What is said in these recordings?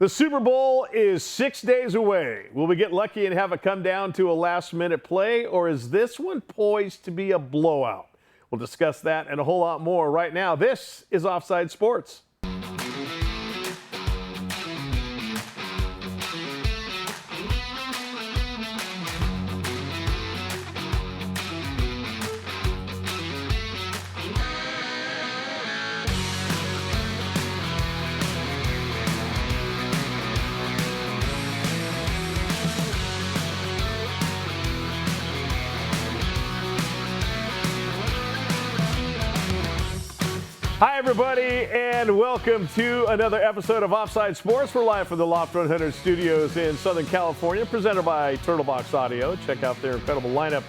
The Super Bowl is 6 days away. Will we get lucky and have it come down to a last-minute play, or is this one poised to be a blowout? We'll discuss that and a whole lot more right now. This is Offside Sports. Hi, everybody, and welcome to another episode of Offside Sports. We're live from the Loft 100 studios in Southern California, presented by Turtlebox Audio. Check out their incredible lineup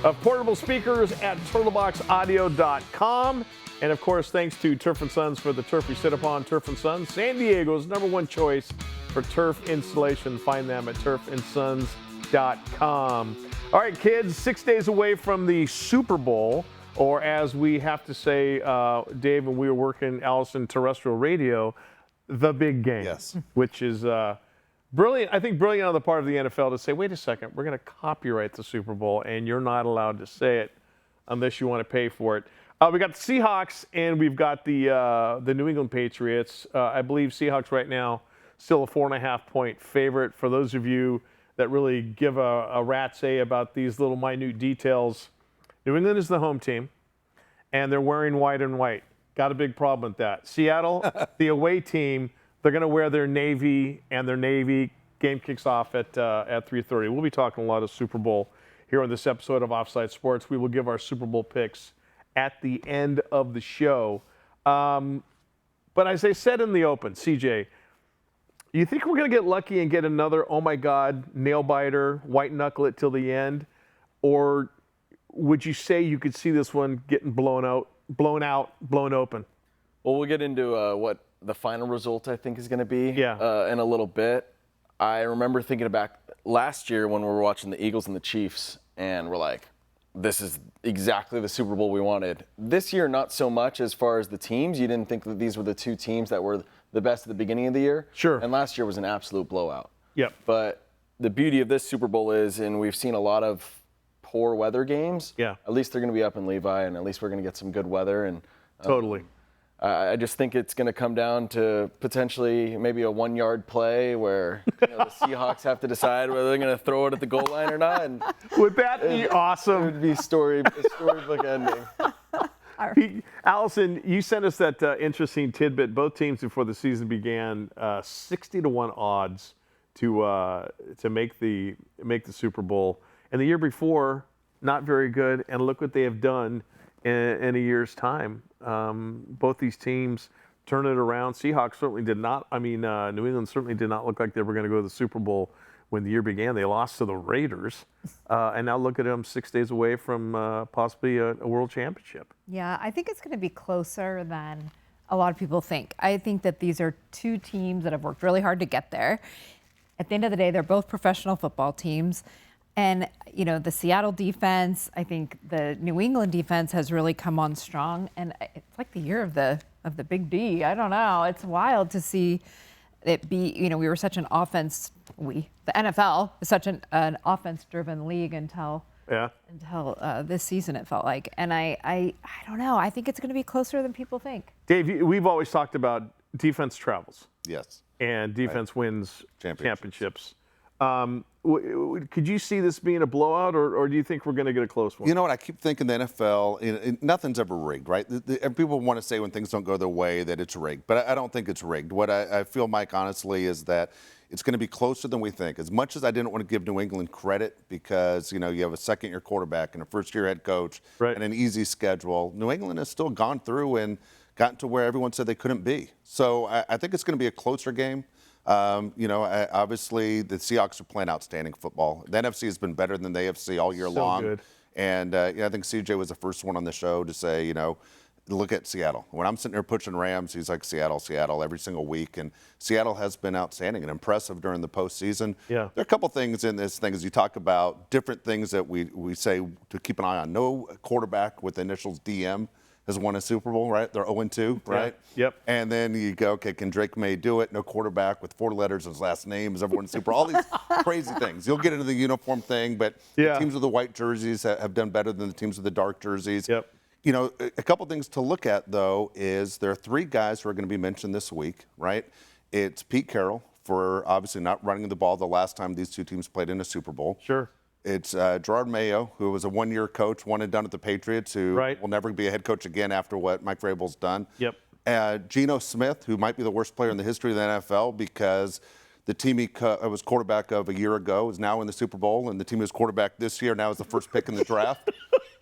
of portable speakers at turtleboxaudio.com. And, of course, thanks to Turf & Sons for the turf we sit upon. Turf & Sons, San Diego's #1 choice for turf installation. Find them at turfandsons.com. All right, kids, 6 days away from the Super Bowl. Or as we have to say, Dave, when we were working Allison terrestrial radio, the big game. Yes. Which is brilliant. I think brilliant on the part of the NFL to say, wait a second, we're going to copyright the Super Bowl, and you're not allowed to say it unless you want to pay for it. We got the Seahawks, and we've got the New England Patriots. I believe Seahawks right now still a 4.5-point favorite. For those of you that really give a rat's a about these little minute details, New England is the home team, and they're wearing white and white. Got a big problem with that. Seattle, the away team, they're going to wear their navy, and their navy game kicks off at 3:30. We'll be talking a lot of Super Bowl here on this episode of Offside Sports. We will give our Super Bowl picks at the end of the show. But as I said in the open, CJ, you think we're going to get lucky and get another, oh my God, nail biter, white knuckle it till the end? Or would you say you could see this one getting blown open? Well, we'll get into what the final result I think is going to be in a little bit. I remember thinking back last year when we were watching the Eagles and the Chiefs, and we're like, this is exactly the Super Bowl we wanted. This year, not so much as far as the teams. You didn't think that these were the two teams that were the best at the beginning of the year. Sure. And last year was an absolute blowout. Yep. But the beauty of this Super Bowl is, and we've seen a lot of poor weather games. Yeah. At least they're going to be up in Levi, and at least we're going to get some good weather. And Totally. I just think it's going to come down to potentially maybe a 1-yard play where the Seahawks have to decide whether they're going to throw it at the goal line or not. And would that be awesome? It would be a storybook ending. Allison, you sent us that interesting tidbit. Both teams before the season began, 60-1 odds to make the Super Bowl. And the year before, not very good. And look what they have done in a year's time. Both these teams turn it around. Seahawks certainly did not. New England certainly did not look like they were going to go to the Super Bowl when the year began. They lost to the Raiders. And now look at them 6 days away from possibly a world championship. Yeah, I think it's going to be closer than a lot of people think. I think that these are two teams that have worked really hard to get there. At the end of the day, they're both professional football teams. And, the Seattle defense, I think the New England defense has really come on strong. And it's like the year of the big D. I don't know. It's wild to see it be, we were such an offense, the NFL is such an offense-driven league until this season, it felt like. And I don't know. I think it's going to be closer than people think. Dave, we've always talked about defense travels. Yes. And defense wins championships. Could you see this being a blowout, or do you think we're going to get a close one? You know what? I keep thinking the NFL, nothing's ever rigged, right? People want to say when things don't go their way that it's rigged, but I don't think it's rigged. What I feel, Mike, honestly, is that it's going to be closer than we think. As much as I didn't want to give New England credit because, you have a second-year quarterback and a first-year head coach and an easy schedule, New England has still gone through and gotten to where everyone said they couldn't be. So I think it's going to be a closer game. Obviously the Seahawks are playing outstanding football. The NFC has been better than the AFC all year long. Good. And I think CJ was the first one on the show to say, look at Seattle. When I'm sitting there pushing Rams, he's like Seattle every single week. And Seattle has been outstanding and impressive during the postseason. Yeah. There are a couple things in this thing as you talk about different things that we say to keep an eye on. No quarterback with the initials DM has won a Super Bowl, right? They're 0-2, right? Yep. And then you go, okay, can Drake May do it? No quarterback with 4 letters in his last name has ever won a Super Bowl. All these crazy things. You'll get into the uniform thing, but the teams with the white jerseys have done better than the teams with the dark jerseys. Yep. You know, a couple things to look at, though, is there are 3 guys who are going to be mentioned this week, right? It's Pete Carroll for obviously not running the ball the last time these 2 teams played in a Super Bowl. Sure. It's Gerard Mayo, who was a 1-year coach, one and done at the Patriots, who will never be a head coach again after what Mike Vrabel's done. Yep. Geno Smith, who might be the worst player in the history of the NFL because the team he was quarterback of a year ago is now in the Super Bowl, and the team he was quarterback this year now is the first pick in the draft.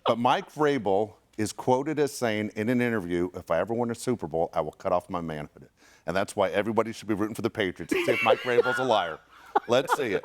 But Mike Vrabel is quoted as saying in an interview, if I ever win a Super Bowl, I will cut off my manhood. And that's why everybody should be rooting for the Patriots to see if Mike Vrabel's a liar. Let's see it.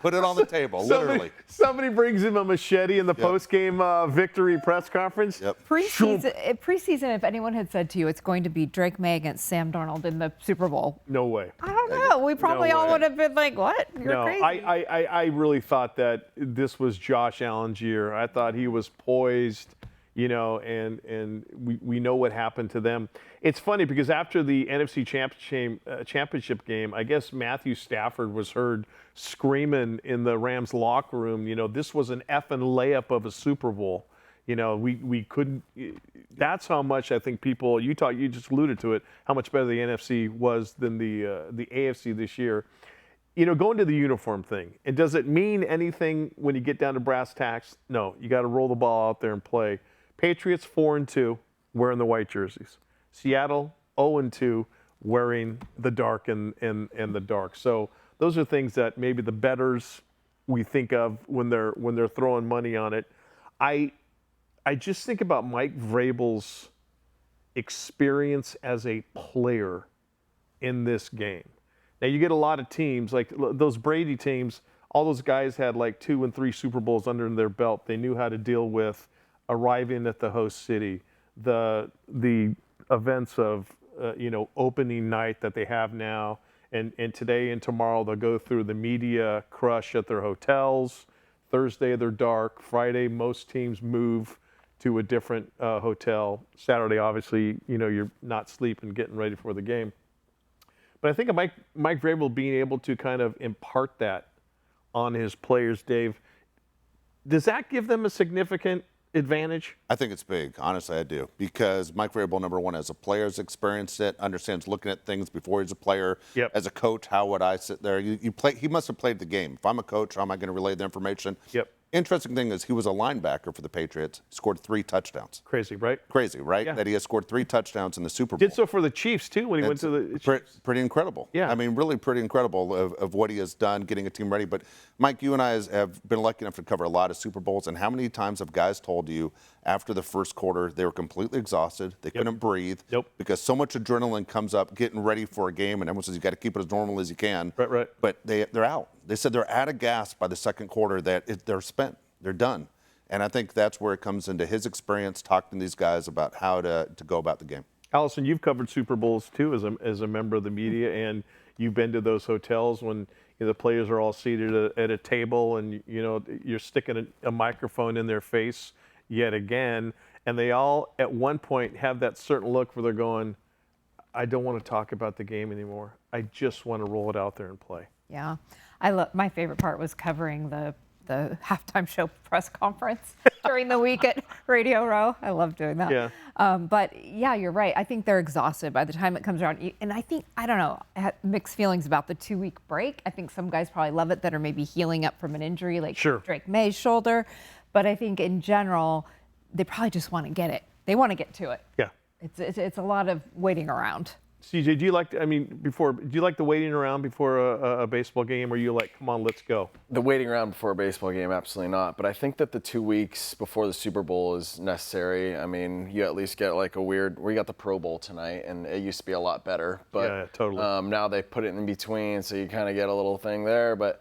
Put it on the table, literally. Somebody brings him a machete in the post-game victory press conference. Preseason, if anyone had said to you it's going to be Drake May against Sam Darnold in the Super Bowl. No way. I don't know. We probably all would have been like, what? You're crazy. I really thought that this was Josh Allen's year. I thought he was poised, you know, and we know what happened to them. It's funny because after the NFC championship game, I guess Matthew Stafford was heard screaming in the Rams locker room, you know, this was an effing layup of a Super Bowl. You know, we couldn't. That's how much I think people. You just alluded to it. How much better the NFC was than the AFC this year. You know, going to the uniform thing. And does it mean anything when you get down to brass tacks? No. You got to roll the ball out there and play. Patriots 4-2, wearing the white jerseys. Seattle 0-2, wearing the dark and the dark. So those are things that maybe the bettors we think of when they're throwing money on it. I just think about Mike Vrabel's experience as a player in this game. Now you get a lot of teams like those Brady teams. All those guys had like 2 and 3 Super Bowls under their belt. They knew how to deal with arriving at the host city, the events of opening night that they have now, and today and tomorrow they'll go through the media crush at their hotels. Thursday they're dark. Friday most teams move to a different hotel. Saturday obviously you're not sleeping, getting ready for the game. But I think of Mike Vrabel being able to kind of impart that on his players, Dave. Does that give them a significant advantage? I think it's big. Honestly, I do. Because Mike Vrabel, number one, as a player, has experienced it, understands looking at things before he's a player. Yep. As a coach, how would I sit there? He must have played the game. If I'm a coach, how am I going to relay the information? Yep. Interesting thing is he was a linebacker for the Patriots, scored 3 touchdowns. Crazy, right? Crazy, right? Yeah. That he has scored 3 touchdowns in the Super Bowl. Did so for the Chiefs, too, when he went to the Chiefs. Pretty incredible. Yeah. I mean, really pretty incredible of what he has done, getting a team ready. But, Mike, you and I have been lucky enough to cover a lot of Super Bowls. And how many times have guys told you after the first quarter they were completely exhausted, they couldn't breathe, because so much adrenaline comes up getting ready for a game, and everyone says you got to keep it as normal as you can. Right. But they're out. They said they're out of gas by the second quarter, that they're spent. They're done. And I think that's where it comes into his experience talking to these guys about how to go about the game. Allison, you've covered Super Bowls too as a member of the media, and you've been to those hotels when the players are all seated at a table, and you're sticking a microphone in their face yet again, and they all at one point have that certain look where they're going, I don't want to talk about the game anymore. I just want to roll it out there and play. Yeah, my favorite part was covering the halftime show press conference during the week at Radio Row. I love doing that. Yeah. But yeah, you're right. I think they're exhausted by the time it comes around. And I don't know, I have mixed feelings about the 2-week break. I think some guys probably love it that are maybe healing up from an injury like Drake May's shoulder. But I think in general, they probably just want to get it. They want to get to it. Yeah. It's a lot of waiting around. CJ, do you like the waiting around before a baseball game, or are you like, come on, let's go? The waiting around before a baseball game, absolutely not. But I think that the 2 weeks before the Super Bowl is necessary. I mean, you at least get like we got the Pro Bowl tonight, and it used to be a lot better. But yeah, totally. Now they put it in between, so you kind of get a little thing there. But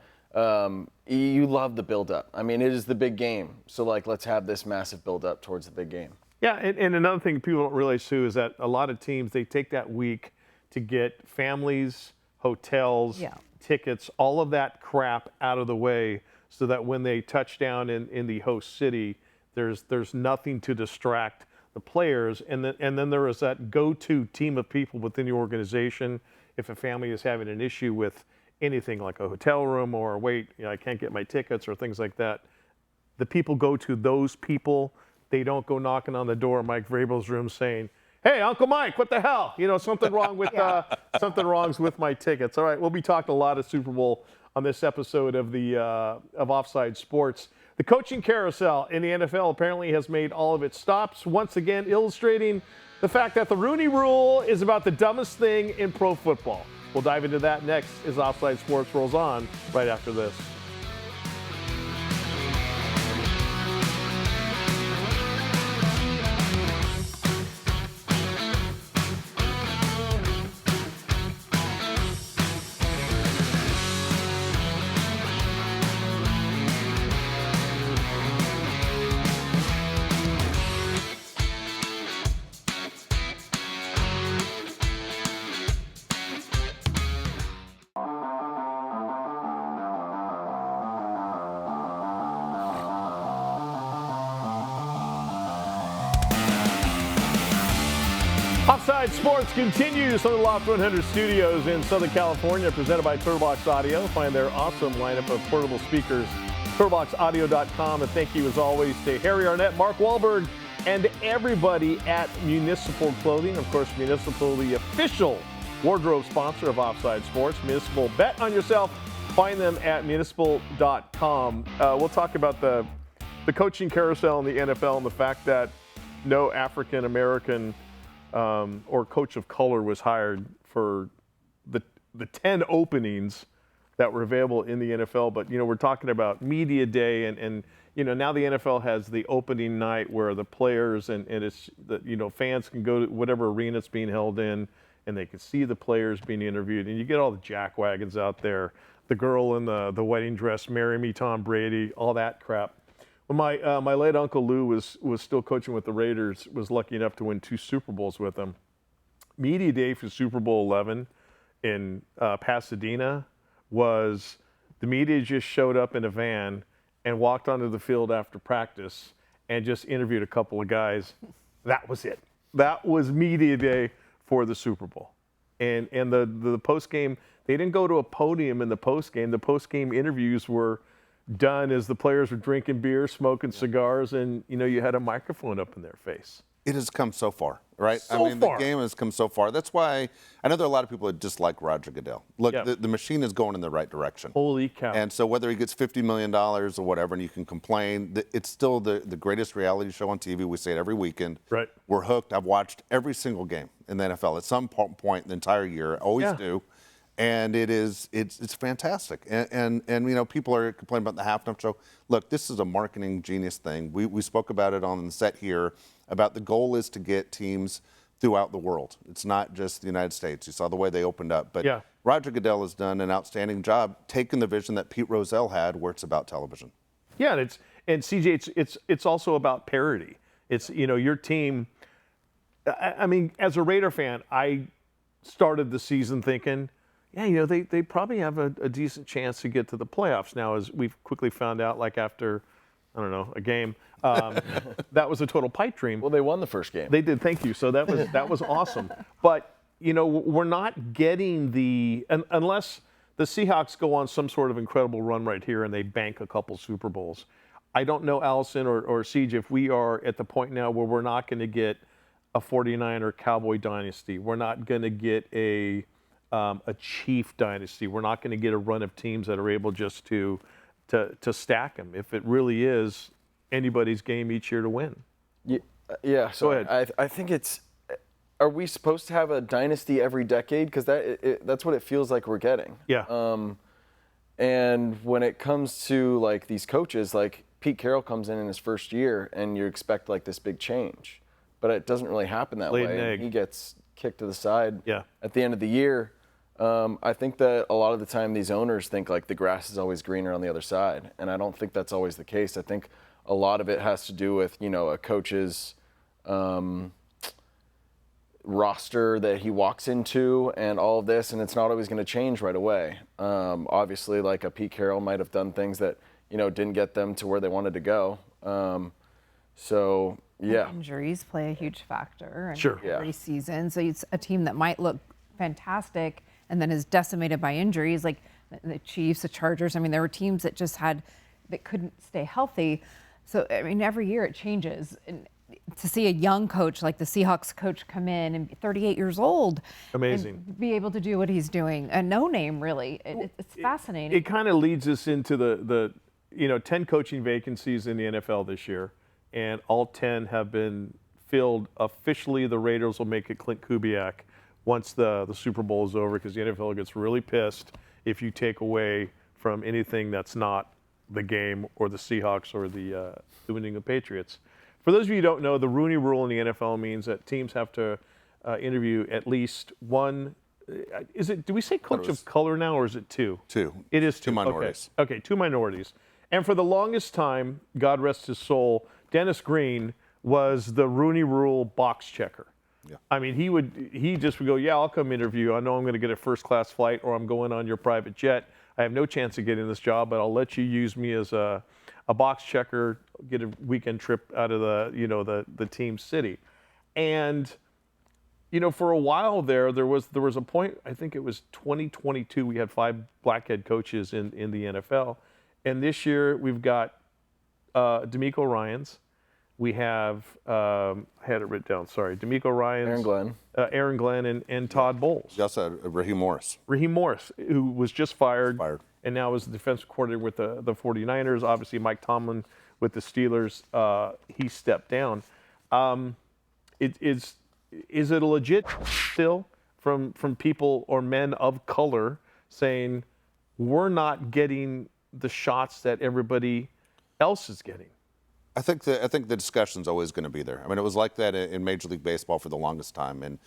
you love the build-up. I mean, it is the big game. So let's have this massive build-up towards the big game. Yeah, and another thing people don't realize too is that a lot of teams, they take that week to get families, hotels, tickets, all of that crap out of the way, so that when they touch down in the host city, there's nothing to distract the players, and then there is that go-to team of people within the organization. If a family is having an issue with anything like a hotel room or wait, I can't get my tickets or things like that, the people go to those people. They don't go knocking on the door of Mike Vrabel's room saying, "Hey, Uncle Mike, what the hell? Something wrong with something wrong's with my tickets." All right, we'll be talking a lot of Super Bowl on this episode of of Offside Sports. The coaching carousel in the NFL apparently has made all of its stops, once again illustrating the fact that the Rooney Rule is about the dumbest thing in pro football. We'll dive into that next as Offside Sports rolls on right after this. Offside Sports continues from the Loft 100 studios in Southern California, presented by Turbox Audio. Find their awesome lineup of portable speakers, turboxaudio.com. And thank you, as always, to Harry Arnett, Mark Wahlberg, and everybody at Municipal Clothing. Of course, Municipal, the official wardrobe sponsor of Offside Sports. Municipal, bet on yourself. Find them at municipal.com. We'll talk about the coaching carousel in the NFL and the fact that no African-American or coach of color was hired for the 10 openings that were available in the NFL. But, we're talking about media day and now the NFL has the opening night where the players and it's, fans can go to whatever arena it's being held in and they can see the players being interviewed. And you get all the jackwagons out there, the girl in the wedding dress, marry me, Tom Brady, all that crap. When my late Uncle Lou was still coaching with the Raiders, was lucky enough to win 2 Super Bowls with them. Media day for Super Bowl 11 in Pasadena was the media just showed up in a van and walked onto the field after practice and just interviewed a couple of guys. That was it. That was media day for the Super Bowl. And the post game, they didn't go to a podium in the post game. The post game interviews were done as the players were drinking beer, smoking cigars, and you had a microphone up in their face. It has come so far, right? So the game has come so far. That's why I know there are a lot of people that dislike Roger Goodell. Look, the machine is going in the right direction. Holy cow. And so whether he gets $50 million or whatever, and you can complain, it's still the greatest reality show on TV. We say it every weekend. Right. We're hooked. I've watched every single game in the NFL at some point in the entire year. Always do. And it's fantastic. And people are complaining about the halftime show. Look, this is a marketing genius thing. We spoke about it on the set here about the goal is to get teams throughout the world. It's not just the United States. You saw the way they opened up. But Roger Goodell has done an outstanding job taking the vision that Pete Rozelle had where it's about television. Yeah, and CJ, it's also about parity. It's, your team. I mean, as a Raider fan, I started the season thinking, they probably have a decent chance to get to the playoffs. Now, as we've quickly found out, like after, I don't know, a game, that was a total pipe dream. Well, they won the first game. They did, thank you. So that was awesome. But, we're not getting unless the Seahawks go on some sort of incredible run right here and they bank a couple Super Bowls. I don't know, Allison or Siege, if we are at the point now where we're not going to get a 49er Cowboy dynasty. We're not going to get a Chief dynasty. We're not going to get a run of teams that are able just to stack them. If it really is anybody's game each year to win. Yeah. So go ahead. I think it's. Are we supposed to have a dynasty every decade? Because that's what it feels like we're getting. Yeah. And when it comes to like these coaches, like Pete Carroll comes in his first year, and you expect like this big change, but it doesn't really happen that way. And he gets kicked to the side. At the end of the year. I think that a lot of the time these owners think like the grass is always greener on the other side, and I don't think that's always the case. I think a lot of it has to do with a coach's roster that he walks into and all of this, and it's not always going to change right away. Obviously, like a Pete Carroll might have done things that didn't get them to where they wanted to go. So Yeah. Injuries play a huge factor in Sure. every season. So it's a team that might look fantastic and then is decimated by injuries, like the Chiefs, the Chargers. I mean, there were teams that that couldn't stay healthy. So, I mean, every year it changes. And to see a young coach like the Seahawks coach come in and be 38 years old, Amazing, and be able to do what he's doing, a no name really, it's fascinating. It kind of leads us into the 10 coaching vacancies in the NFL this year, and all 10 have been filled. Officially, the Raiders will make it Clint Kubiak once the Super Bowl is over, because the NFL gets really pissed if you take away from anything that's not the game or the Seahawks or the New England Patriots. For those of you who don't know, the Rooney Rule in the NFL means that teams have to interview at least one. Do we say coach of color now, or is it two? Two. It is two. Two minorities. Okay, two minorities. And for the longest time, God rest his soul, Dennis Green was the Rooney Rule box checker. Yeah. I mean, he just would go, yeah, I'll come interview. I know I'm going to get a first-class flight, or I'm going on your private jet. I have no chance of getting this job, but I'll let you use me as a box checker, get a weekend trip out of the team city. And for a while there was a point, I think it was 2022, we had 5 black head coaches in the NFL. And this year we've got D'Amico Ryans. We have, I had it written down, sorry, D'Amico Ryans. Aaron Glenn and Todd Bowles. You also had Raheem Morris. Raheem Morris, who was just fired. And now is the defensive coordinator with the 49ers. Obviously, Mike Tomlin with the Steelers, he stepped down. Is it a legit still from people or men of color saying we're not getting the shots that everybody else is getting? I think the discussion's always going to be there. I mean, it was like that in Major League Baseball for the longest time. And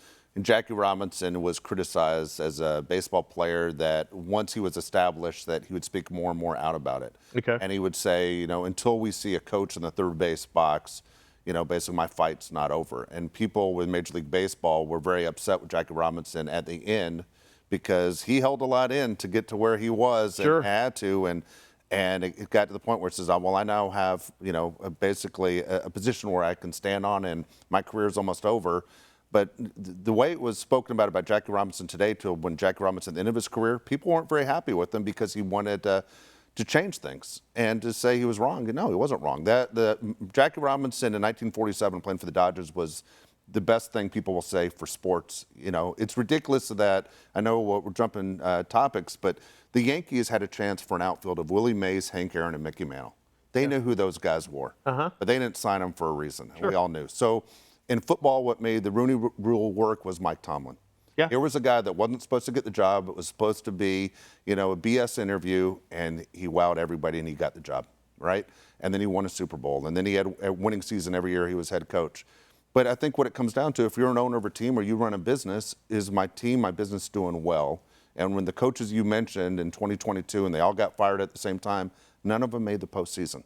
Jackie Robinson was criticized as a baseball player that once he was established that he would speak more and more out about it. Okay. And he would say, until we see a coach in the third base box, basically my fight's not over. And people with Major League Baseball were very upset with Jackie Robinson at the end because he held a lot in to get to where he was. Sure. And had to. And it got to the point where it says, well, I now have, basically a position where I can stand on and my career is almost over. But the way it was spoken about Jackie Robinson today to when Jackie Robinson at the end of his career, people weren't very happy with him because he wanted to change things and to say he was wrong. No, he wasn't wrong. Jackie Robinson in 1947 playing for the Dodgers was the best thing people will say for sports. It's ridiculous that, I know we're jumping topics, but the Yankees had a chance for an outfield of Willie Mays, Hank Aaron, and Mickey Mantle. They knew who those guys were, but they didn't sign them for a reason. Sure. We all knew. So in football, what made the Rooney Rule work was Mike Tomlin. Yeah. Here was a guy that wasn't supposed to get the job. It was supposed to be, a BS interview, and he wowed everybody, and he got the job, right? And then he won a Super Bowl, and then he had a winning season every year he was head coach. But I think what it comes down to, if you're an owner of a team or you run a business, is my team, my business doing well? And when the coaches you mentioned in 2022, and they all got fired at the same time, none of them made the postseason.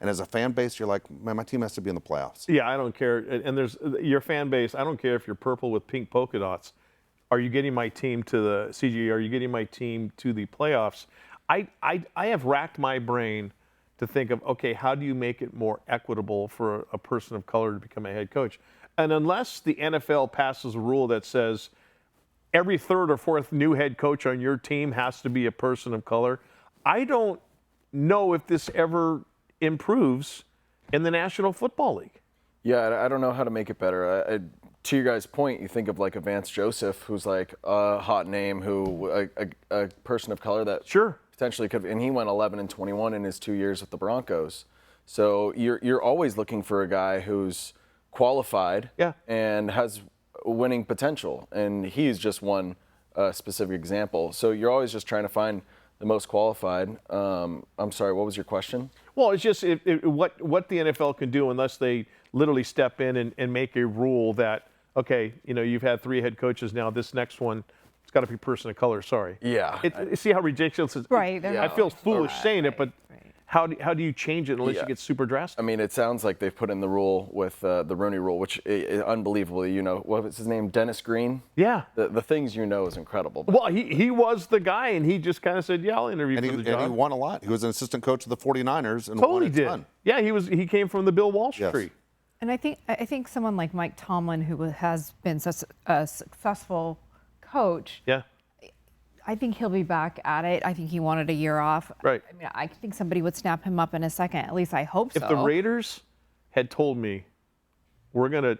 And as a fan base, you're like, man, my team has to be in the playoffs. Yeah, I don't care. And there's your fan base. I don't care if you're purple with pink polka dots. Are you getting my team to the CGA? Are you getting my team to the playoffs? I have racked my brain to think of, okay, how do you make it more equitable for a person of color to become a head coach? And unless the NFL passes a rule that says every third or fourth new head coach on your team has to be a person of color, I don't know if this ever improves in the National Football League. Yeah, I don't know how to make it better. To your guys' point, you think of like a Vance Joseph, who's like a hot name, a person of color that sure potentially could, and he went 11-21 in his 2 years with the Broncos. So you're always looking for a guy who's qualified, and has winning potential, and he's just one specific example. So you're always just trying to find the most qualified. I'm sorry, what was your question? Well, it's just what the NFL can do unless they literally step in and make a rule that, okay, you've had 3 head coaches now. This next one, it's got to be person of color. Sorry. Yeah. See how ridiculous it is? Right. I feel foolish saying it, but how do you change it unless you get super drastic? I mean, it sounds like they've put in the rule with the Rooney Rule, which is unbelievable. What was his name? Dennis Green? Yeah. The things is incredible. Well, he was the guy, and he just kind of said, yeah, I'll interview for the job. And he won a lot. He was an assistant coach of the 49ers and totally won a did. ton. Yeah, he came from the Bill Walsh tree. And I think someone like Mike Tomlin, who has been such a successful coach, Yeah. I think he'll be back at it. I think he wanted a year off. Right. I mean, I think somebody would snap him up in a second. At least I hope so. If the Raiders had told me we're going to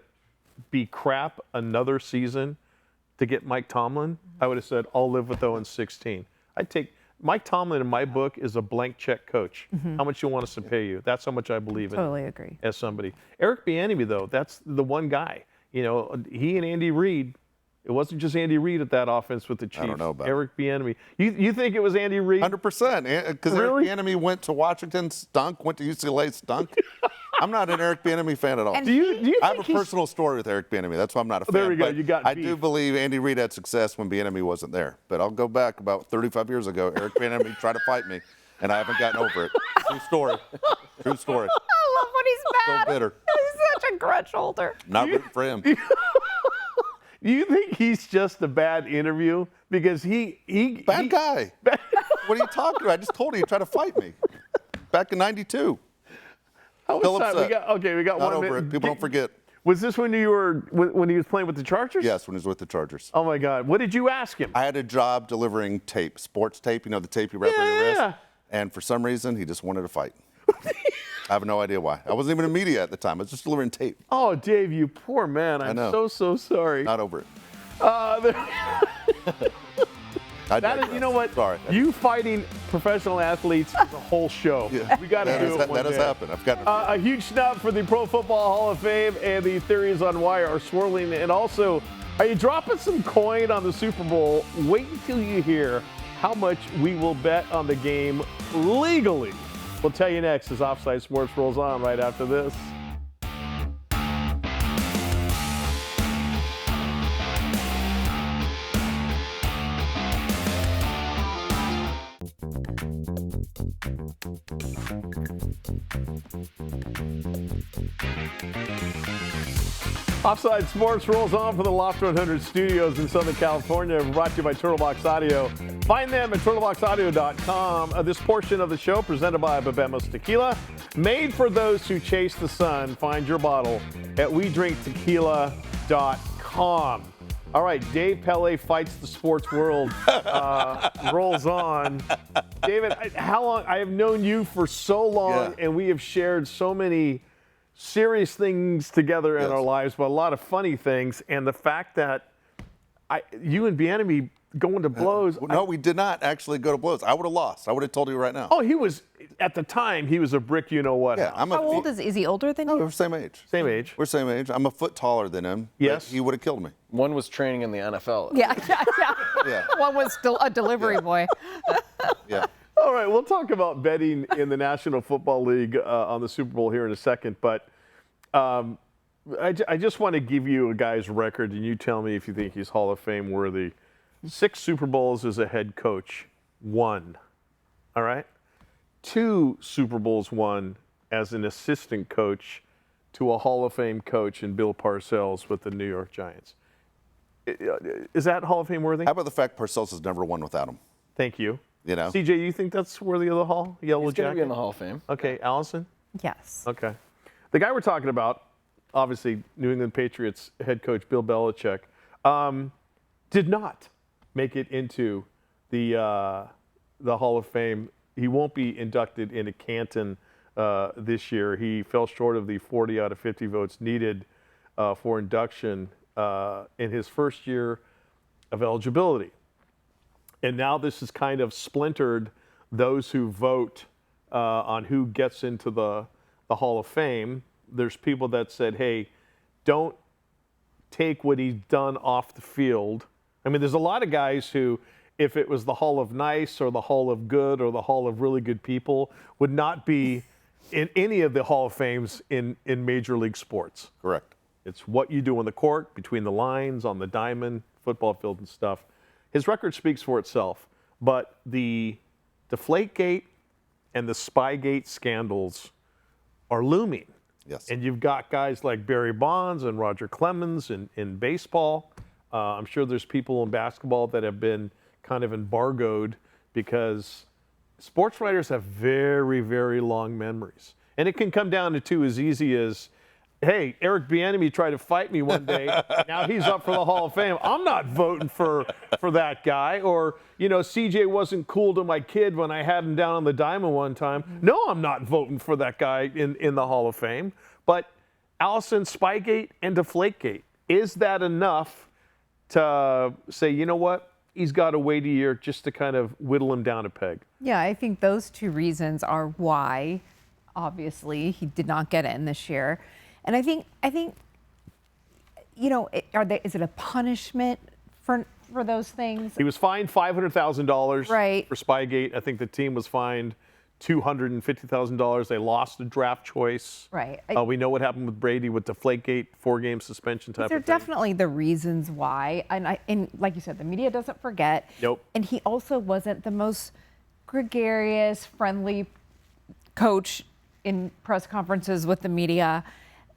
be crap another season to get Mike Tomlin, I would have said, I'll live with 0-16. I'd take Mike Tomlin in my book is a blank check coach. How much you want us to pay you? That's how much I believe in. Totally agree. As somebody. Eric Bieniemy, though, that's the one guy. You know, he and Andy Reid. It wasn't just Andy Reid at that offense with the Chiefs. I don't know about Eric Bieniemy. You think it was Andy Reid? 100%. Because Really? Eric Bieniemy went to Washington, stunk. Went to UCLA, stunk. I'm not an Eric Bieniemy fan at all. And Do you I have think a he's- personal story with Eric Bieniemy. That's why I'm not a fan. There we go. But You got I beef. do believe Andy Reid had success when Bieniemy wasn't there. But I'll go back about 35 years ago. Eric Bieniemy tried to fight me, and I haven't gotten over it. True story. True story. I love when he's So mad. bitter. He's such a grudge holder. Not rooting for him. Do you think he's just a bad interview? Because he Bad guy. What are you talking about? I just told you he tried to fight me. Back in '92. How Still was that? upset. We got Not 1 over minute. it. People don't forget. Was this when you were when he was playing with the Chargers? Yes, when he was with the Chargers. Oh my God! What did you ask him? I had a job delivering tape, sports tape, you know, the tape you wrap on your Yeah. wrist. And for some reason, he just wanted to fight. I have no idea why. I wasn't even in media at the time. I was just delivering tape. Oh, Dave, you poor man. I'm know. so sorry. Not over it. That is, you know what? Sorry. You fighting professional athletes is a whole show. Yeah. We got to do it one That has day. happened. I've got A huge snap for the Pro Football Hall of Fame, and the theories on why are swirling. And also, are you dropping some coin on the Super Bowl? Wait until you hear how much we will bet on the game legally. We'll tell you next as Offside Sports rolls on right after this. Offside Sports rolls on for the Loft 100 studios in Southern California, brought to you by Turtlebox Audio. Find them at turtleboxaudio.com. This portion of the show presented by Babemos Tequila, made for those who chase the sun. Find your bottle at wedrinktequila.com. All right, Dave Palet fights the sports world, rolls on. David, how long? I have known you for so long, and we have shared so many serious things together in our lives, but a lot of funny things. And the fact that you and Bieniemy going to blows. No, we did not actually go to blows. I would have lost. I would have told you right now. Oh, he was, at the time, he was a brick you-know-what. Yeah, How old is he? Is he older than No, you? we're the same age. Same age. We're the same age. I'm a foot taller than him. but Yes. He would have killed me. One was training in the NFL. Yeah. Yeah. One was still a delivery boy. Yeah. All right, we'll talk about betting in the National Football League on the Super Bowl here in a second, but I just want to give you a guy's record, and you tell me if you think he's Hall of Fame worthy. 6 Super Bowls as a head coach, 1. All right? 2 Super Bowls won as an assistant coach to a Hall of Fame coach in Bill Parcells with the New York Giants. Is that Hall of Fame worthy? How about the fact Parcells has never won without him? Thank you. You know? CJ, you think that's worthy of the Hall? Yellow He's going to jacket? be in the Hall of Fame. Okay, Allison? Yes. Okay. The guy we're talking about, obviously New England Patriots head coach Bill Belichick, did not make it into the Hall of Fame. He won't be inducted into Canton this year. He fell short of the 40 out of 50 votes needed for induction in his first year of eligibility. And now this has kind of splintered those who vote on who gets into the Hall of Fame. There's people that said, hey, don't take what he's done off the field. I mean, there's a lot of guys who, if it was the Hall of Nice or the Hall of Good or the Hall of Really Good People, would not be in any of the Hall of Fames in Major League sports. Correct. It's what you do on the court, between the lines, on the diamond, football field and stuff. His record speaks for itself, but the Deflategate and the Spygate scandals are looming. Yes. And you've got guys like Barry Bonds and Roger Clemens in baseball. I'm sure there's people in basketball that have been kind of embargoed because sports writers have very, very long memories. And it can come down to as easy as hey, Eric Bieniemy tried to fight me one day. Now he's up for the Hall of Fame. I'm not voting for that guy. Or, CJ wasn't cool to my kid when I had him down on the diamond one time. No, I'm not voting for that guy in the Hall of Fame. But Allison, Spygate and Deflategate, is that enough to say, you know what? He's got to wait a year just to kind of whittle him down a peg. Yeah, I think those two reasons are why, obviously, he did not get in this year. And I think, is it a punishment for those things? He was fined $500,000 right. for Spygate. I think the team was fined $250,000. They lost a draft choice. Right. We know what happened with Brady with Deflategate, 4-game suspension type of thing. They're definitely the reasons why. And like you said, the media doesn't forget. Nope. And he also wasn't the most gregarious, friendly coach in press conferences with the media.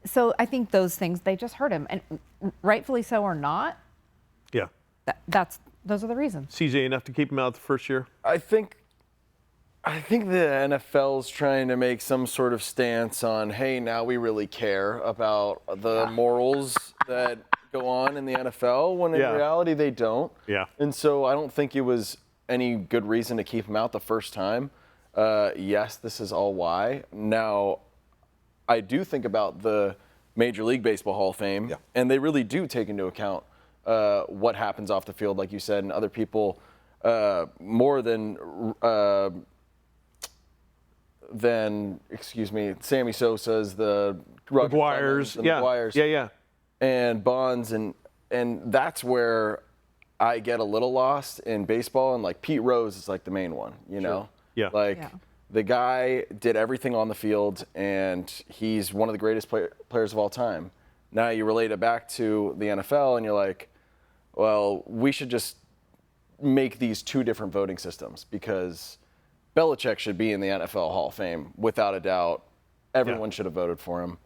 So I think those things, they just hurt him. And rightfully so or not, yeah, those are the reasons. CJ, enough to keep him out the first year? I think the NFL's trying to make some sort of stance on, hey, now we really care about the morals that go on in the NFL, when in reality they don't. Yeah. And so I don't think it was any good reason to keep him out the first time. Yes, this is all why. Now, I do think about the Major League Baseball Hall of Fame, and they really do take into account what happens off the field, like you said, and other people more than Sammy Sosa's, the McGuire's, McGuire's, and Bonds, and that's where I get a little lost in baseball. And like Pete Rose is like the main one, you know, the guy did everything on the field, and he's one of the greatest players of all time. Now you relate it back to the NFL, and you're like, well, we should just make these two different voting systems, because Belichick should be in the NFL Hall of Fame without a doubt. Everyone should have voted for him.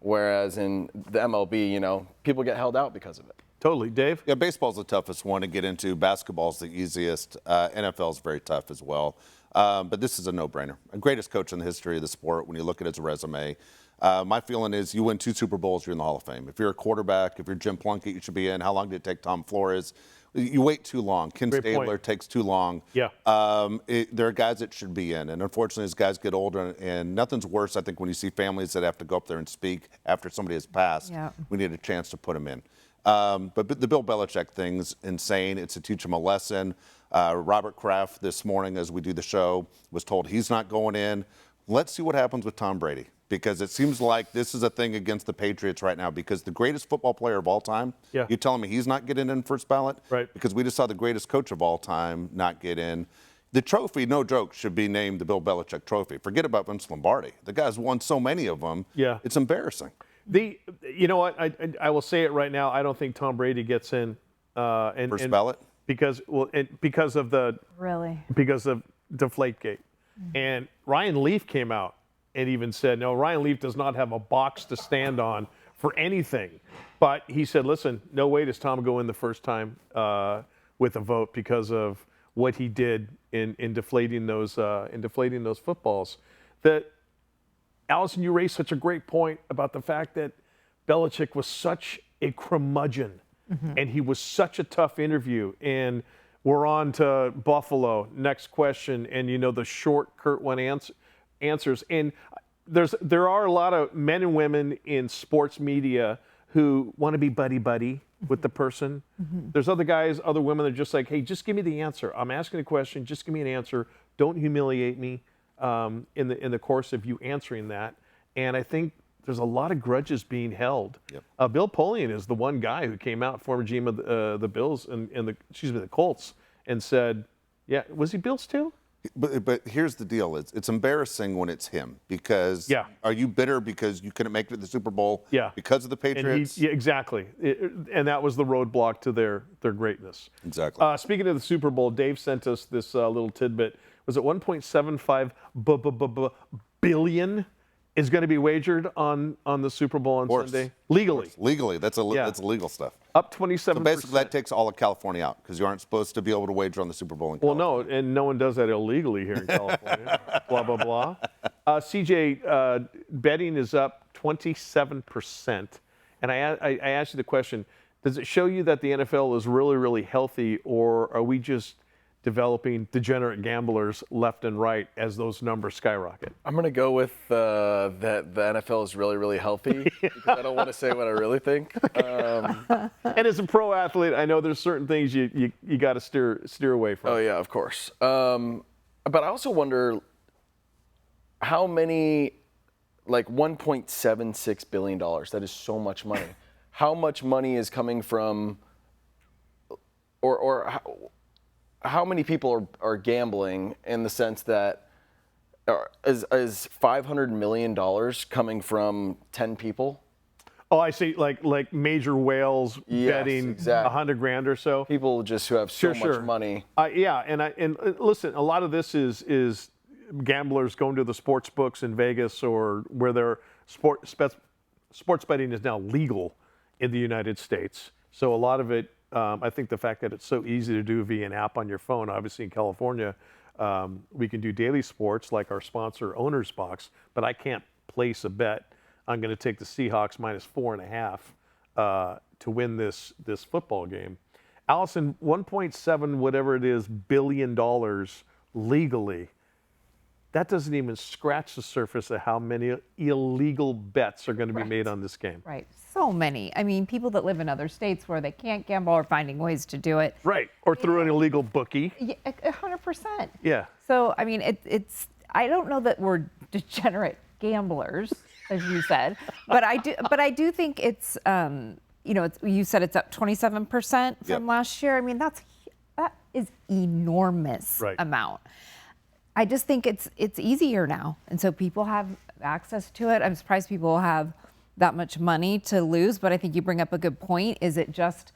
Whereas in the MLB, people get held out because of it. Totally. Dave? Yeah, baseball's the toughest one to get into. Basketball's the easiest. NFL's very tough as well. But this is a no-brainer. The greatest coach in the history of the sport when you look at his resume. My feeling is you win 2 Super Bowls, you're in the Hall of Fame. If you're a quarterback, if you're Jim Plunkett, you should be in. How long did it take Tom Flores? You wait too long. Ken Stabler takes too long. Yeah. There are guys that should be in. And unfortunately, as guys get older, and nothing's worse, I think, when you see families that have to go up there and speak after somebody has passed. Yeah. We need a chance to put them in. But the Bill Belichick thing's insane. It's to teach him a lesson. Robert Kraft this morning, as we do the show, was told he's not going in. Let's see what happens with Tom Brady, because it seems like this is a thing against the Patriots right now, because the greatest football player of all time, you're telling me he's not getting in first ballot? Right. Because we just saw the greatest coach of all time not get in. The trophy, no joke, should be named the Bill Belichick Trophy. Forget about Vince Lombardi. The guy's won so many of them. Yeah. It's embarrassing. You know what? I will say it right now. I don't think Tom Brady gets in. First ballot? Because of Deflategate. And Ryan Leaf came out and even said, no, Ryan Leaf does not have a box to stand on for anything. But he said, listen, no way does Tom go in the first time with a vote because of what he did in deflating those footballs. That, Allison, you raised such a great point about the fact that Belichick was such a curmudgeon, and he was such a tough interview. And we're on to Buffalo. Next question, and the short, curt one answers. And there are a lot of men and women in sports media who want to be buddy-buddy with the person. There's other guys, other women that are just like, hey, just give me the answer. I'm asking a question. Just give me an answer. Don't humiliate me in the course of you answering that. And I think there's a lot of grudges being held. Yep. Bill Polian is the one guy who came out, former GM of the Bills and the Colts, and said, yeah, was he Bills too? But here's the deal: it's embarrassing when it's him, because are you bitter because you couldn't make it to the Super Bowl? Because of the Patriots? Exactly. And that was the roadblock to their greatness. Exactly. Speaking of the Super Bowl, Dave sent us this little tidbit. Was it 1.75 billion is going to be wagered on the Super Bowl on Sunday? Legally. Legally. That's illegal stuff. Up 27%. So basically that takes all of California out, because you aren't supposed to be able to wager on the Super Bowl in California. Well, no, and no one does that illegally here in California. Blah, blah, blah. CJ, betting is up 27%. And I asked you the question, does it show you that the NFL is really, really healthy, or are we just developing degenerate gamblers left and right as those numbers skyrocket? I'm going to go with that the NFL is really, really healthy because I don't want to say what I really think. And as a pro athlete, I know there's certain things you got to steer away from. Oh, yeah, of course. But I also wonder how many, like $1.76 billion, that is so much money. How much money is coming from, or how many people are gambling in the sense that is $500 million coming from 10 people? Oh, I see. Like major whales betting exactly. $100,000 or so. People just who have so much money. Yeah, and listen, a lot of this is gamblers going to the sports books in Vegas or where their sports betting is now legal in the United States. So a lot of it, I think the fact that it's so easy to do via an app on your phone. Obviously in California, we can do daily sports like our sponsor Owner's Box, but I can't place a bet. I'm going to take the Seahawks -4.5 to win this football game. Allison, 1.7 whatever it is billion legally. That doesn't even scratch the surface of how many illegal bets are going to be made on this game. Right. So many. I mean, people that live in other states where they can't gamble are finding ways to do it. Right. Or through an illegal bookie. Yeah, 100%. Yeah. So, I mean, it's, I don't know that we're degenerate gamblers, as you said, but I do think it's, you said it's up 27% from last year. I mean, that is enormous amount. I just think it's easier now, and so people have access to it. I'm surprised people have that much money to lose, but I think you bring up a good point. Is it just,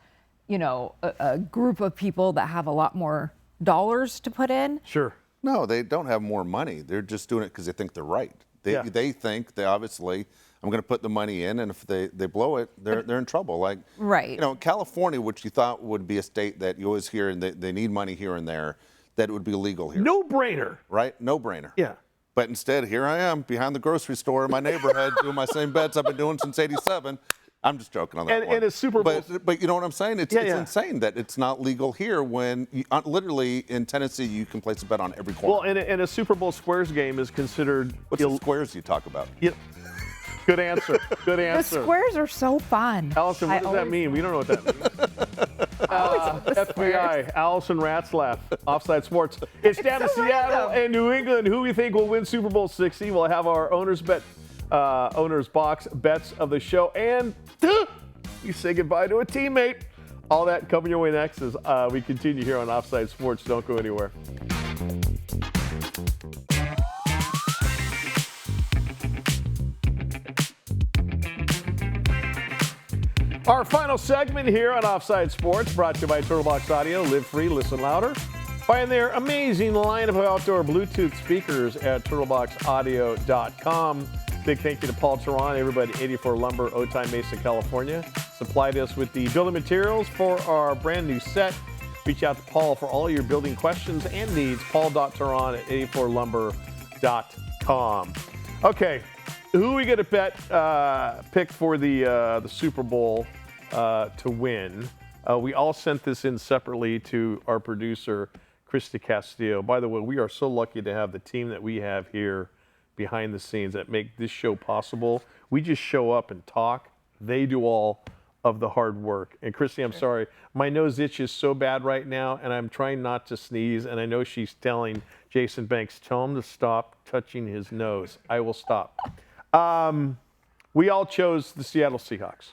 a group of people that have a lot more dollars to put in? Sure. No, they don't have more money. They're just doing it because they think they're right. They think they obviously, I'm going to put the money in, and if they blow it, they're in trouble. Like, California, which you thought would be a state that you always hear and they need money here and there, that it would be legal here. No brainer. Right? No brainer. Yeah. But instead, here I am behind the grocery store in my neighborhood doing my same bets I've been doing since '87. I'm just joking on that one. And a Super Bowl. But you know what I'm saying? It's insane that it's not legal here when literally in Tennessee you can place a bet on every corner. Well, and a Super Bowl squares game is considered. What's the squares you talk about? Yeah. Good answer. Good answer. The squares are so fun. Allison, what does that mean? We don't know what that means. FBI, Allison Ratzlaff, Offside Sports. It's down to Seattle and New England. Who we think will win Super Bowl 60? We'll have our Owner's Box bets of the show. And we say goodbye to a teammate. All that coming your way next as we continue here on Offside Sports. Don't go anywhere. Our final segment here on Offside Sports, brought to you by Turtle Box Audio. Live free, listen louder. Find their amazing lineup of outdoor Bluetooth speakers at turtleboxaudio.com. Big thank you to Paul Teron, everybody at 84 Lumber, Otay Mesa, California. Supplied us with the building materials for our brand new set. Reach out to Paul for all your building questions and needs. Paul.Teron at 84lumber.com. Okay, who are we going to pick for the Super Bowl to win? We all sent this in separately to our producer, Christy Castillo. By the way, we are so lucky to have the team that we have here behind the scenes that make this show possible. We just show up and talk. They do all of the hard work. And Christy, I'm sorry, my nose itches so bad right now, and I'm trying not to sneeze, and I know she's telling Jason Banks, tell him to stop touching his nose. I will stop. We all chose the Seattle Seahawks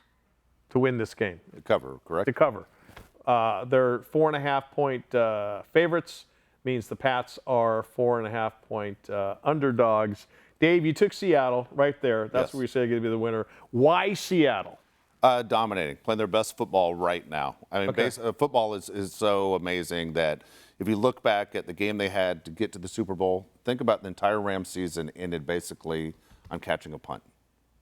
to win this game. To cover, correct? To cover. They're 4.5-point favorites. Means the Pats are 4.5-point underdogs. Dave, you took Seattle right there. That's where we say going to be the winner. Why Seattle? Dominating, playing their best football right now. I mean, football is so amazing that if you look back at the game they had to get to the Super Bowl, think about the entire Rams season ended basically on catching a punt.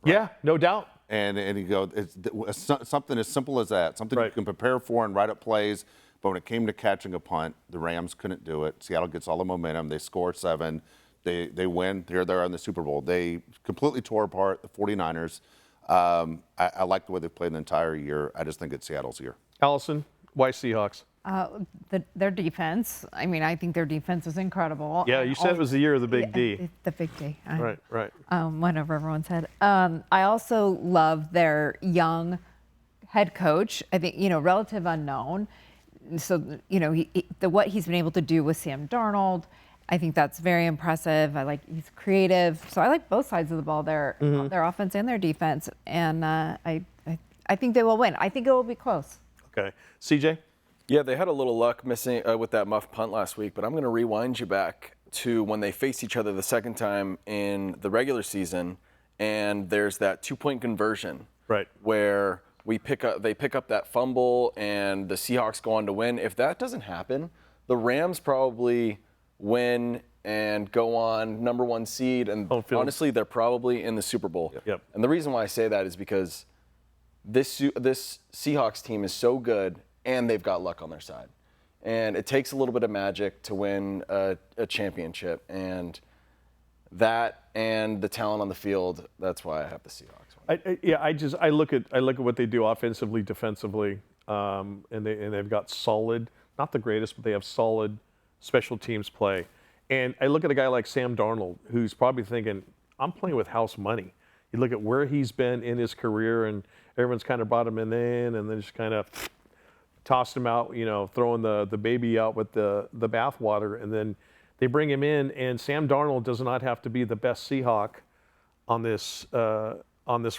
Right? Yeah, no doubt. And you go, it's something as simple as that, something you can prepare for and write up plays. But when it came to catching a punt, the Rams couldn't do it. Seattle gets all the momentum. They score 7. They win. Here they are in the Super Bowl. They completely tore apart the 49ers. I like the way they've played the entire year. I just think it's Seattle's year. Allison, why Seahawks? Their defense. I mean, I think their defense is incredible. Yeah, you said it was the year of the big D. The big D. Right. Went over everyone's head. I also love their young head coach. I think, relative unknown. So, what he's been able to do with Sam Darnold, I think that's very impressive. He's creative. So I like both sides of the ball, their offense and their defense. And I think they will win. I think it will be close. Okay. CJ? Yeah, they had a little luck missing with that muff punt last week, but I'm going to rewind you back to when they faced each other the second time in the regular season, and there's that 2-point conversion, right, where they pick up that fumble and the Seahawks go on to win. If that doesn't happen, the Rams probably win and go on number 1 seed, and honestly, they're probably in the Super Bowl. Yep. And the reason why I say that is because this Seahawks team is so good, and they've got luck on their side. And it takes a little bit of magic to win a championship. And that and the talent on the field, that's why I have the Seahawks. I look at what they do offensively, defensively, and they've got solid, not the greatest, but they have solid special teams play. And I look at a guy like Sam Darnold, who's probably thinking, I'm playing with house money. You look at where he's been in his career, and everyone's kind of brought him in, and then just kind of tossed him out, throwing the baby out with the bathwater, and then they bring him in, and Sam Darnold does not have to be the best Seahawk on this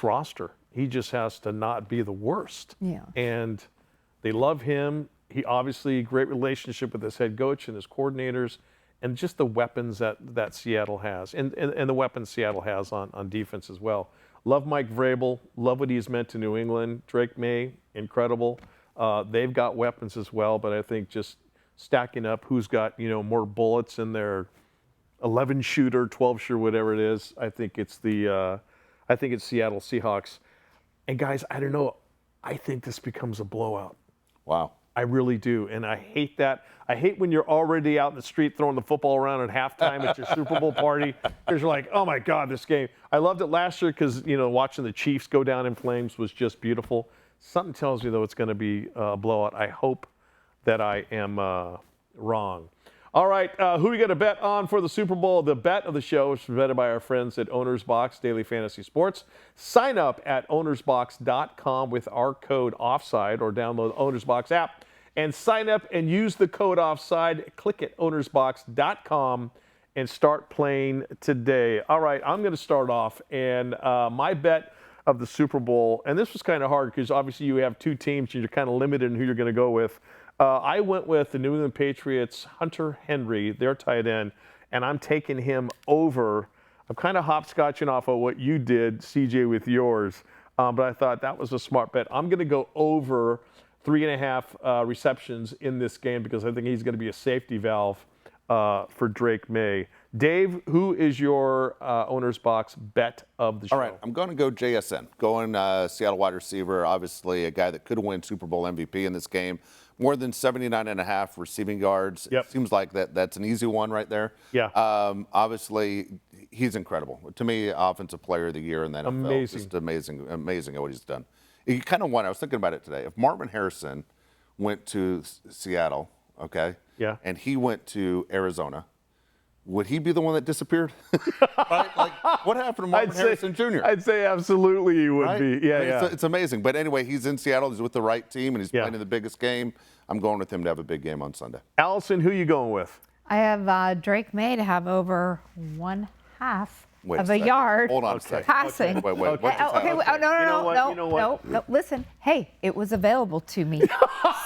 roster. He just has to not be the worst. Yeah. And they love him. He obviously great relationship with his head coach and his coordinators, and just the weapons that Seattle has, and the weapons Seattle has on defense as well. Love Mike Vrabel. Love what he's meant to New England. Drake May, incredible. They've got weapons as well, but I think just stacking up who's got more bullets in their 11 shooter, 12 shooter, whatever it is. I think it's Seattle Seahawks. And guys, I don't know. I think this becomes a blowout. Wow. I really do, and I hate that. I hate when you're already out in the street throwing the football around at halftime at your Super Bowl party, because you're like, oh my God, this game. I loved it last year because watching the Chiefs go down in flames was just beautiful. Something tells me, though, it's going to be a blowout. I hope that I am wrong. All right, who we got to bet on for the Super Bowl? The bet of the show is presented by our friends at Owner's Box Daily Fantasy Sports. Sign up at ownersbox.com with our code Offside, or download the Owner's Box app and sign up and use the code Offside. Click at ownersbox.com and start playing today. All right, I'm going to start off, and my bet of the Super Bowl, and this was kind of hard because obviously you have two teams and you're kind of limited in who you're going to go with. I went with the New England Patriots, Hunter Henry, their tight end, and I'm taking him over. I'm kind of hopscotching off of what you did, CJ, with yours, but I thought that was a smart bet. I'm going to go over 3.5 receptions in this game because I think he's going to be a safety valve for Drake May. Dave, who is your Owner's Box bet of the show? All right, I'm going to go JSN, going Seattle wide receiver, obviously a guy that could win Super Bowl MVP in this game. More than 79.5 receiving yards. Yep. Seems like that's an easy one right there. Yeah. Obviously, he's incredible. To me, Offensive Player of the Year in the NFL. Amazing. Just amazing at what he's done. You kind of wonder, I was thinking about it today. If Marvin Harrison went to Seattle, okay, yeah, and he went to Arizona, would he be the one that disappeared? Right? Like, what happened to Marvin Harrison Jr.? I'd say absolutely he would Right? be. Yeah, I mean, yeah. It's amazing. But anyway, he's in Seattle. He's with the right team, and he's Yeah. playing in the biggest game. I'm going with him to have a big game on Sunday. Allison, who you going with? I have Drake May to have over 1/2 Wait of a a second. yard Hold on a second. passing. Wait. What Okay. just happened? No. Listen, hey, it was available to me.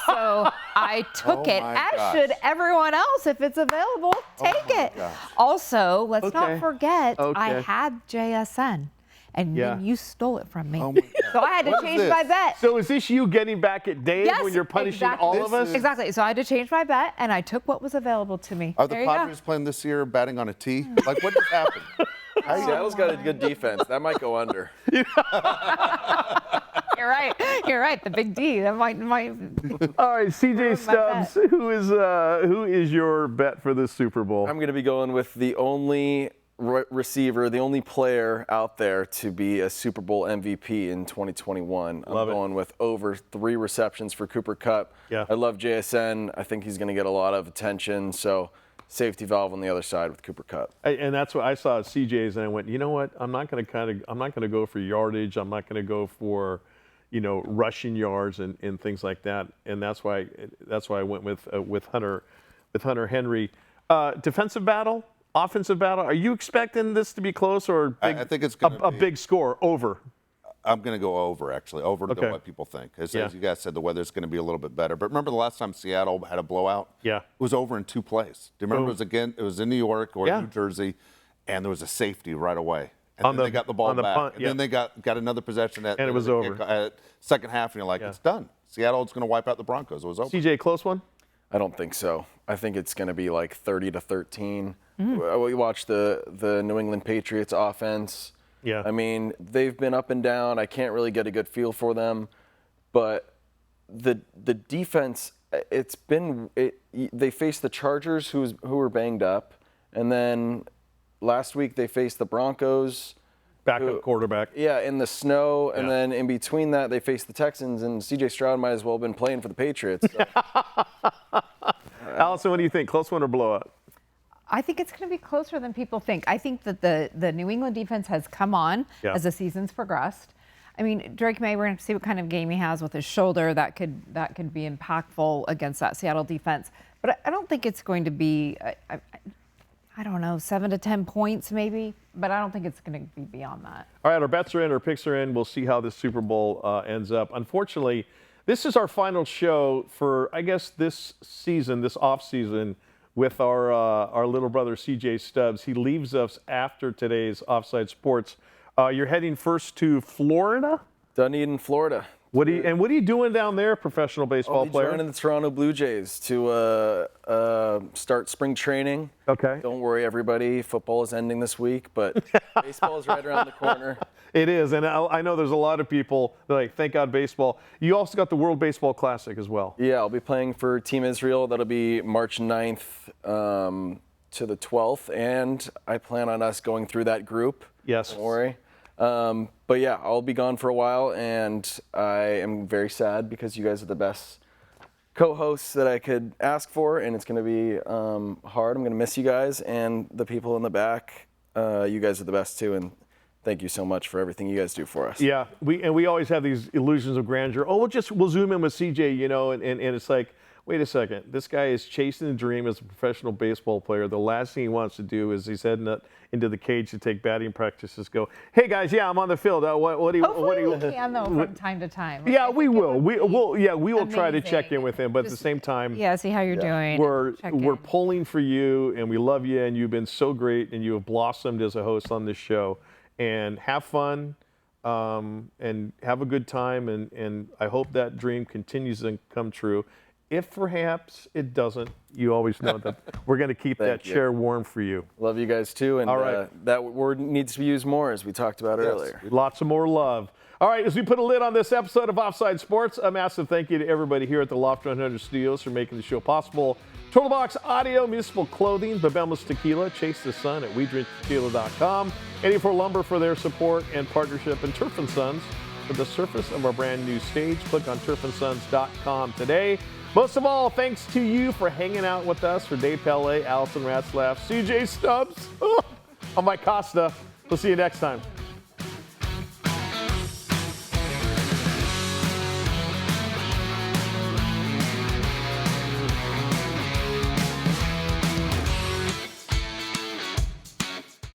So I took it, my as gosh. should everyone else. If it's available, take it. gosh. Also, let's Okay. not forget, I Okay. had JSN, and Yeah. then you stole it from me. Oh my gosh. So I had to What is change this? my bet. So is this you getting back at Dave Yes, when you're punishing exactly. all of us? Exactly. So I had to change my bet, and I took what was available to me. Are There the you go. Padres playing this year batting on a tee? Like, what just happened? Seattle's got a good defense. That might go under. You're right. You're right. The big D. That might. All right, CJ Stubbs, who is your bet for this Super Bowl? I'm going to be going with the only receiver, the only player out there to be a Super Bowl MVP in 2021. I'm going with over 3 receptions for Cooper Kupp. Yeah. I love JSN. I think he's going to get a lot of attention. So safety valve on the other side with Cooper Kupp. And that's what I saw at CJ's, and I went, you know what? I'm not going to go for yardage. I'm not going to go for, rushing yards and things like that. And that's why I went with Hunter Henry. Defensive battle, offensive battle. Are you expecting this to be close or I think it's going to be a big score over? I'm going to go over, actually, over to what people think. As you guys said, the weather's going to be a little bit better. But remember the last time Seattle had a blowout? Yeah. It was over in 2 plays. Do you remember it was in New York or New Jersey, and there was a safety right away. And then they got the ball back. Punt, and then they got another possession and it was over. At second half, and you're like, it's done. Seattle's going to wipe out the Broncos. It was over. CJ, close one? I don't think so. I think it's going to be like 30-13. We watched the New England Patriots offense. Yeah. I mean, they've been up and down. I can't really get a good feel for them. But the defense, they faced the Chargers who were banged up. And then last week they faced the Broncos. Backup quarterback. Yeah, in the snow. And then in between that, they faced the Texans. And C.J. Stroud might as well have been playing for the Patriots. So. Allison, what do you think? Close one or blowout? I think it's going to be closer than people think. I think that the New England defense has come on as the season's progressed. I mean, Drake May, we're going to see what kind of game he has with his shoulder. That could be impactful against that Seattle defense. But I don't think it's going to be, I don't know, 7 to 10 points maybe. But I don't think it's going to be beyond that. All right, our bets are in, our picks are in. We'll see how this Super Bowl ends up. Unfortunately, this is our final show for, I guess, this season, this off season, with our little brother, CJ Stubbs. He leaves us after today's Offside Sports. You're heading first to Florida? Dunedin, Florida. What are you doing down there, professional baseball player? Joining the Toronto Blue Jays to start spring training. Okay. Don't worry, everybody. Football is ending this week, but baseball is right around the corner. It is, and I know there's a lot of people that like, thank God baseball. You also got the World Baseball Classic as well. Yeah, I'll be playing for Team Israel. That'll be March 9th to the 12th, and I plan on us going through that group. Yes. Don't worry. But yeah, I'll be gone for a while, and I am very sad because you guys are the best co-hosts that I could ask for, and it's going to be hard. I'm going to miss you guys, and the people in the back. You guys are the best too, and thank you so much for everything you guys do for us. Yeah, we always have these illusions of grandeur. Oh, we'll zoom in with CJ, and it's like, wait a second, this guy is chasing the dream as a professional baseball player. The last thing he wants to do is he's heading into the cage to take batting practices. Go, hey guys, I'm on the field. What do you? Hopefully we can though from time to time. Yeah, we will. We will try to check in with him, but at the same time, see how you're doing. We're pulling for you, and we love you, and you've been so great, and you have blossomed as a host on this show. And have fun, and have a good time, and I hope that dream continues to come true. If perhaps it doesn't, you always know that we're going to keep that chair warm for you. Love you guys too, and all right. That word needs to be used more, as we talked about earlier. Lots of more love. All right, as we put a lid on this episode of Offside Sports, a massive thank you to everybody here at the Loft 100 Studios for making the show possible. Total Box Audio, Municipal Clothing, Babelma's Tequila, Chase the Sun at WeDrinkTequila.com, 84 Lumber for their support and partnership, and Turf & Sons for the surface of our brand new stage. Click on turfandsons.com today. Most of all, thanks to you for hanging out with us. For Dave Palet, Allison Ratzlaff, CJ Stubbs, I'm Mike Costa. We'll see you next time.